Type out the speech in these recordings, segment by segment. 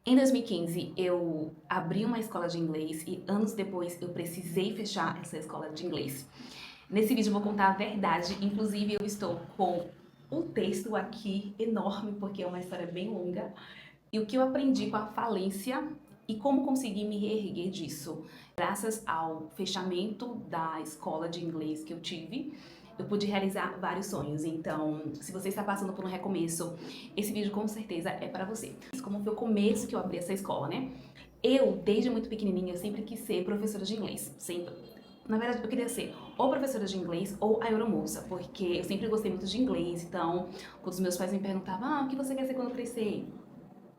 Em 2015, eu abri uma escola de inglês e anos depois eu precisei fechar essa escola de inglês. Nesse vídeo eu vou contar a verdade, inclusive eu estou com um texto aqui enorme, porque é uma história bem longa, e o que eu aprendi com a falência e como consegui me reerguer disso. Graças ao fechamento da escola de inglês que eu tive, eu pude realizar vários sonhos. Então, se você está passando por um recomeço, esse vídeo com certeza é para você. Como foi o começo que eu abri essa escola, né? Eu, desde muito pequenininha, eu sempre quis ser professora de inglês. Sempre. Na verdade, eu queria ser ou professora de inglês ou aeromoça, porque eu sempre gostei muito de inglês. Então, quando os meus pais me perguntavam, o que você quer ser quando crescer?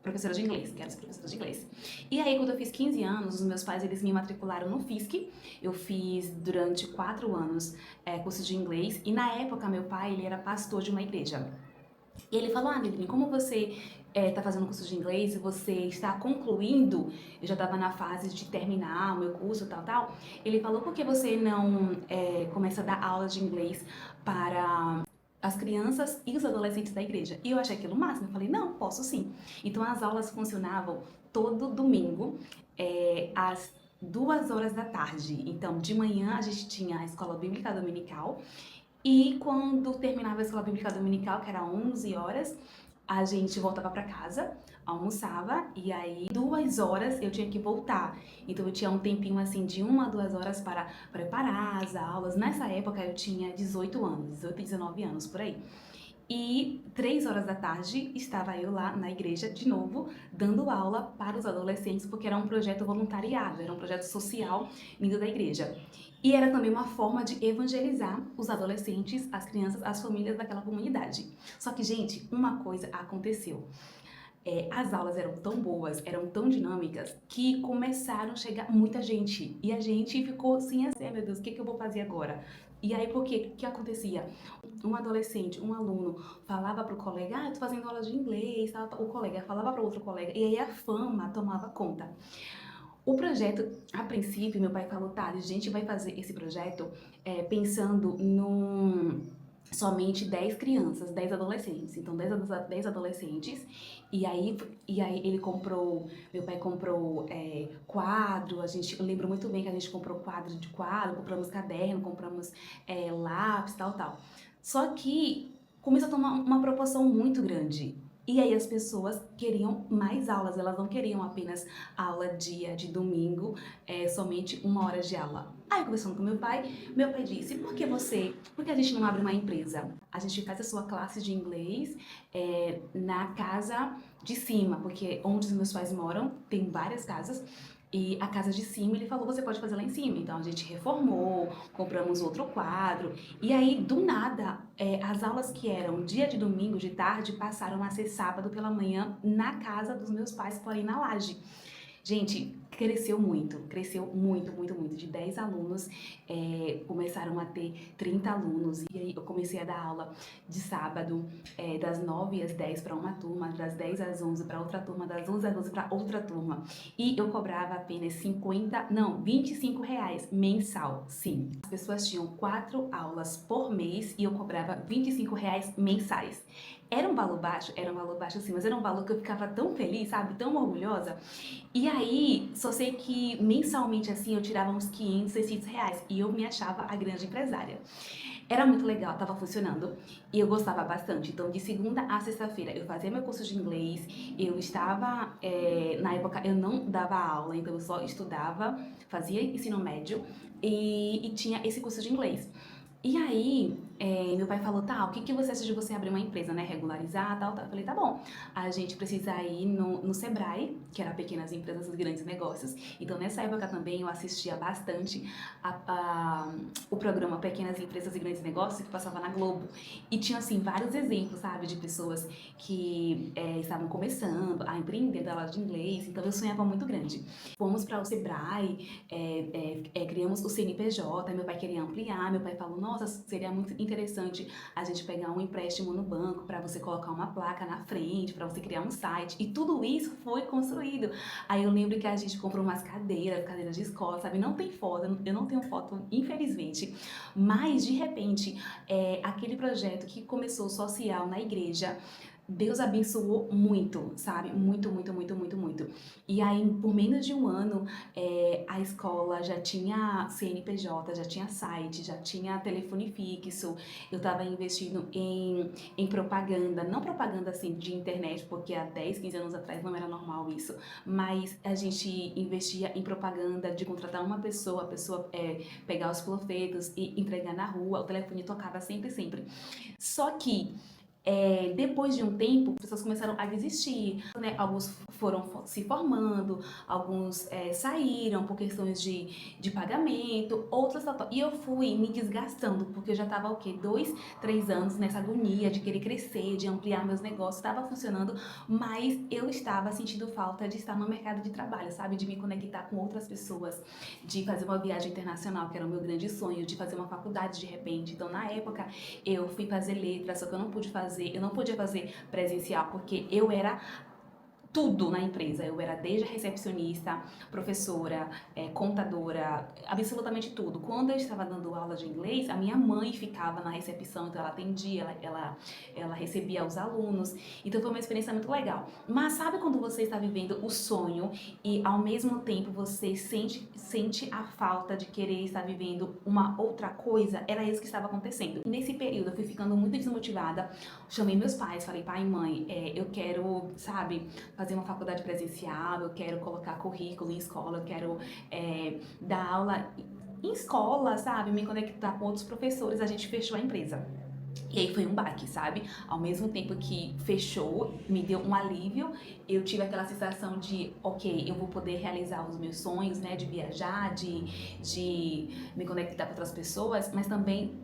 Professora de inglês, quero ser professora de inglês. E aí, quando eu fiz 15 anos, os meus pais, eles me matricularam no FISC. Eu fiz durante 4 anos curso de inglês. E na época, meu pai, ele era pastor de uma igreja. E ele falou, Adeline, como você está fazendo curso de inglês e você está concluindo, eu já estava na fase de terminar o meu curso, tal. Ele falou, por que você não começa a dar aula de inglês para as crianças e os adolescentes da igreja? E eu achei aquilo o máximo. Eu falei, não, posso sim. Então as aulas funcionavam todo domingo, às 2 horas da tarde. Então, de manhã a gente tinha a escola bíblica dominical e quando terminava a escola bíblica dominical, que era 11 horas, a gente voltava para casa, almoçava e aí 2 horas eu tinha que voltar. Então eu tinha um tempinho assim de 1 a 2 horas para preparar as aulas. Nessa época eu tinha 18 anos, 18, 19 anos por aí. E 3 horas da tarde estava eu lá na igreja de novo, dando aula para os adolescentes, porque era um projeto voluntariado, era um projeto social vindo da igreja. E era também uma forma de evangelizar os adolescentes, as crianças, as famílias daquela comunidade. Só que, gente, uma coisa aconteceu. As aulas eram tão boas, eram tão dinâmicas, que começaram a chegar muita gente. E a gente ficou assim, meu Deus, o que eu vou fazer agora? E aí, por quê? O que acontecia? Um adolescente, um aluno, falava pro colega, eu tô fazendo aula de inglês, tal. O colega falava para outro colega, e aí a fama tomava conta. O projeto, a princípio, meu pai falou, tá, a gente vai fazer esse projeto pensando num somente 10 crianças, 10 adolescentes. Então, 10 adolescentes. E aí ele comprou, meu pai comprou quadro, eu lembro muito bem que a gente comprou quadro de quadro, compramos caderno, compramos lápis, tal. Só que começou a tomar uma proporção muito grande. E aí as pessoas queriam mais aulas, elas não queriam apenas aula dia de domingo, somente 1 hora de aula. Aí, conversando com meu pai disse, por que a gente não abre uma empresa? A gente faz a sua classe de inglês na casa de cima, porque onde os meus pais moram, tem várias casas, e a casa de cima, ele falou, você pode fazer lá em cima. Então a gente reformou, compramos outro quadro, e aí do nada, as aulas que eram dia de domingo, de tarde, passaram a ser sábado pela manhã na casa dos meus pais, porém na laje. Gente, cresceu muito, muito, muito. De 10 alunos, começaram a ter 30 alunos. E aí eu comecei a dar aula de sábado, das 9 às 10 para uma turma, das 10 às 11 para outra turma, das 11 às 12 para outra turma. E eu cobrava apenas 50, não, R$ 25 mensal, sim. As pessoas tinham 4 aulas por mês e eu cobrava R$ 25 mensais. Era um valor baixo sim, mas era um valor que eu ficava tão feliz, sabe? Tão orgulhosa. E aí, só sei que mensalmente assim eu tirava uns 500, R$ 600 e eu me achava a grande empresária. Era muito legal, tava funcionando e eu gostava bastante. Então, de segunda a sexta-feira eu fazia meu curso de inglês, eu estava, na época eu não dava aula, então eu só estudava, fazia ensino médio e tinha esse curso de inglês. E aí, meu pai falou, tá, o que que você acha de você abrir uma empresa, né, regularizar, tal. Eu falei, tá bom, a gente precisa ir no Sebrae, que era Pequenas Empresas e Grandes Negócios. Então, nessa época também eu assistia bastante o programa Pequenas Empresas e Grandes Negócios, que passava na Globo. E tinha, assim, vários exemplos, sabe, de pessoas que estavam começando a empreender da aula de inglês. Então, eu sonhava muito grande. Fomos para o Sebrae, criamos o CNPJ, meu pai queria ampliar, meu pai falou, nossa, seria muito interessante a gente pegar um empréstimo no banco para você colocar uma placa na frente, para você criar um site, e tudo isso foi construído. Aí eu lembro que a gente comprou umas cadeiras de escola, sabe? Não tem foto, eu não tenho foto, infelizmente, mas de repente, aquele projeto que começou social na igreja, Deus abençoou muito, sabe? Muito, muito, muito, muito, muito. muito. E aí, por menos de um ano, a escola já tinha CNPJ, já tinha site, já tinha telefone fixo. Eu estava investindo em propaganda, não propaganda assim de internet, porque há 10, 15 anos atrás não era normal isso, mas a gente investia em propaganda de contratar uma pessoa, a pessoa pegar os panfletos e entregar na rua, o telefone tocava sempre, sempre. Só que depois de um tempo, as pessoas começaram a desistir, né? Alguns foram se formando, alguns saíram por questões de pagamento, outras... E eu fui me desgastando, porque eu já estava, o quê? 2, 3 anos nessa agonia de querer crescer, de ampliar meus negócios, estava funcionando, mas eu estava sentindo falta de estar no mercado de trabalho, sabe? De me conectar com outras pessoas, de fazer uma viagem internacional, que era o meu grande sonho, de fazer uma faculdade de repente. Então, na época, eu fui fazer letras, só que eu não podia fazer presencial, porque eu era tudo na empresa. Eu era desde recepcionista, professora, contadora, absolutamente tudo. Quando eu estava dando aula de inglês, a minha mãe ficava na recepção, então ela atendia, ela recebia os alunos. Então foi uma experiência muito legal. Mas sabe quando você está vivendo o sonho e ao mesmo tempo você sente a falta de querer estar vivendo uma outra coisa? Era isso que estava acontecendo. Nesse período eu fui ficando muito desmotivada. Chamei meus pais, falei: pai e mãe, eu quero, sabe, fazer uma faculdade presencial, eu quero colocar currículo em escola, eu quero dar aula em escola, sabe? Me conectar com outros professores. A gente fechou a empresa. E aí foi um baque, sabe? Ao mesmo tempo que fechou, me deu um alívio, eu tive aquela sensação de, ok, eu vou poder realizar os meus sonhos, né? De viajar, de me conectar com outras pessoas, mas também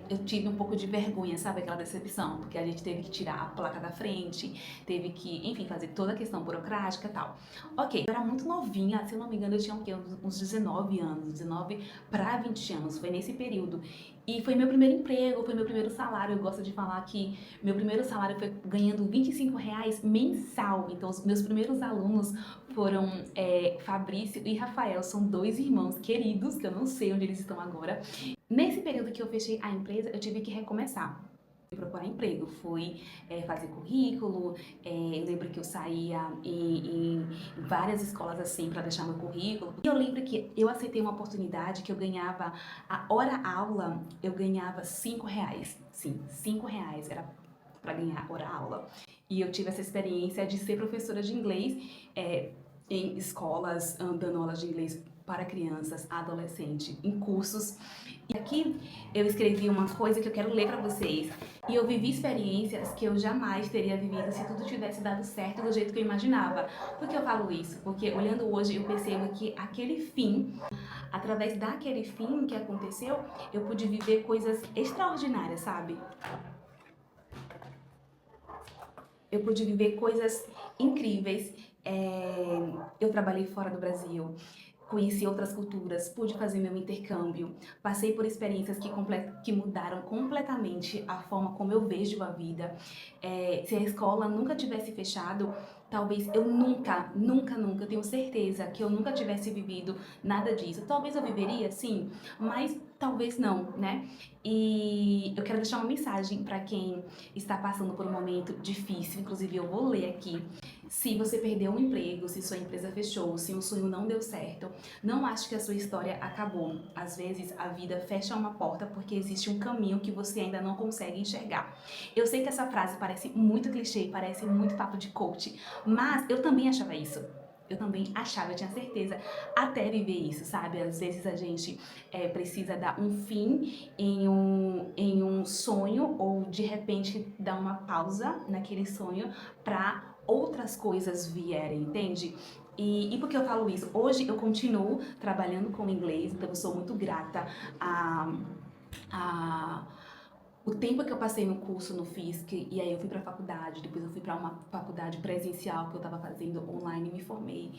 eu tive um pouco de vergonha, sabe? Aquela decepção, porque a gente teve que tirar a placa da frente, teve que, enfim, fazer toda a questão burocrática e tal. Ok, eu era muito novinha, se eu não me engano, eu tinha o quê? Uns 19 anos, 19 para 20 anos, foi nesse período. E foi meu primeiro emprego, foi meu primeiro salário. Eu gosto de falar que meu primeiro salário foi ganhando R$ 25 mensal. Então, os meus primeiros alunos foram Fabrício e Rafael, são 2 irmãos queridos, que eu não sei onde eles estão agora. Nesse período que eu fechei a empresa, eu tive que recomeçar. Fui procurar emprego, fui fazer currículo, eu lembro que eu saía em várias escolas assim para deixar meu currículo. E eu lembro que eu aceitei uma oportunidade que eu ganhava, a hora aula, eu ganhava R$ 5. Sim, R$ 5 era para ganhar hora aula. E eu tive essa experiência de ser professora de inglês em escolas, dando aulas de inglês para crianças, adolescentes, em cursos. E aqui eu escrevi uma coisa que eu quero ler para vocês. E eu vivi experiências que eu jamais teria vivido se tudo tivesse dado certo do jeito que eu imaginava. Por que eu falo isso? Porque olhando hoje eu percebo que aquele fim, através daquele fim que aconteceu, eu pude viver coisas extraordinárias, sabe? Eu pude viver coisas incríveis. Eu trabalhei fora do Brasil, conheci outras culturas, pude fazer meu intercâmbio, passei por experiências que mudaram completamente a forma como eu vejo a vida. Se a escola nunca tivesse fechado, talvez eu nunca, eu tenho certeza que eu nunca tivesse vivido nada disso. Talvez eu viveria, sim, mas talvez não, né? E eu quero deixar uma mensagem para quem está passando por um momento difícil, inclusive eu vou ler aqui. Se você perdeu um emprego, se sua empresa fechou, se um sonho não deu certo, não ache que a sua história acabou. Às vezes a vida fecha uma porta porque existe um caminho que você ainda não consegue enxergar. Eu sei que essa frase parece muito clichê, parece muito papo de coach, mas eu também achava isso. Eu também achava, eu tinha certeza, até viver isso, sabe? Às vezes a gente precisa dar um fim em um sonho ou de repente dar uma pausa naquele sonho para outras coisas vierem, entende? E por que eu falo isso? Hoje eu continuo trabalhando com inglês, então eu sou muito grata a o tempo que eu passei no curso no FISC, e aí eu fui pra faculdade, depois eu fui pra uma faculdade presencial que eu tava fazendo online e me formei.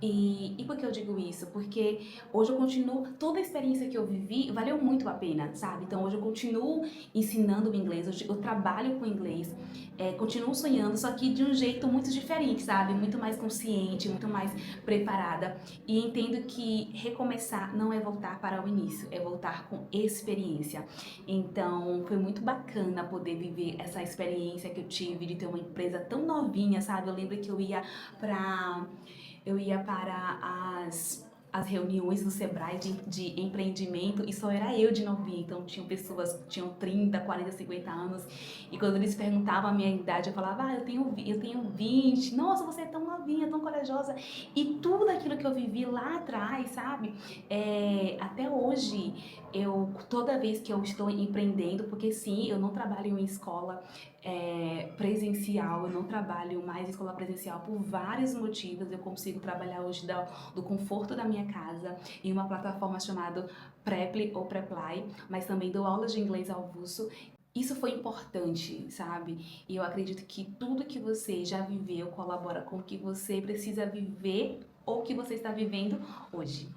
E por que eu digo isso? Porque hoje eu continuo, toda a experiência que eu vivi valeu muito a pena, sabe? Então hoje eu continuo ensinando o inglês, hoje eu trabalho com inglês, continuo sonhando, só que de um jeito muito diferente, sabe? Muito mais consciente, muito mais preparada. E entendo que recomeçar não é voltar para o início, é voltar com experiência. Então foi muito muito bacana poder viver essa experiência que eu tive de ter uma empresa tão novinha, sabe? Eu lembro que eu ia para as reuniões do Sebrae de empreendimento e só era eu de novinha, então tinham pessoas que tinham 30, 40, 50 anos e quando eles perguntavam a minha idade eu falava, eu tenho 20, nossa, você é tão novinha, tão corajosa e tudo aquilo que eu vivi lá atrás, sabe? Até hoje, toda vez que eu estou empreendendo, porque sim, eu não trabalho em escola presencial, eu não trabalho mais em escola presencial por vários motivos, eu consigo trabalhar hoje do conforto da minha casa em uma plataforma chamada Preply ou Preply, mas também dou aulas de inglês avulso. Isso foi importante, sabe? E eu acredito que tudo que você já viveu colabora com o que você precisa viver ou que você está vivendo hoje.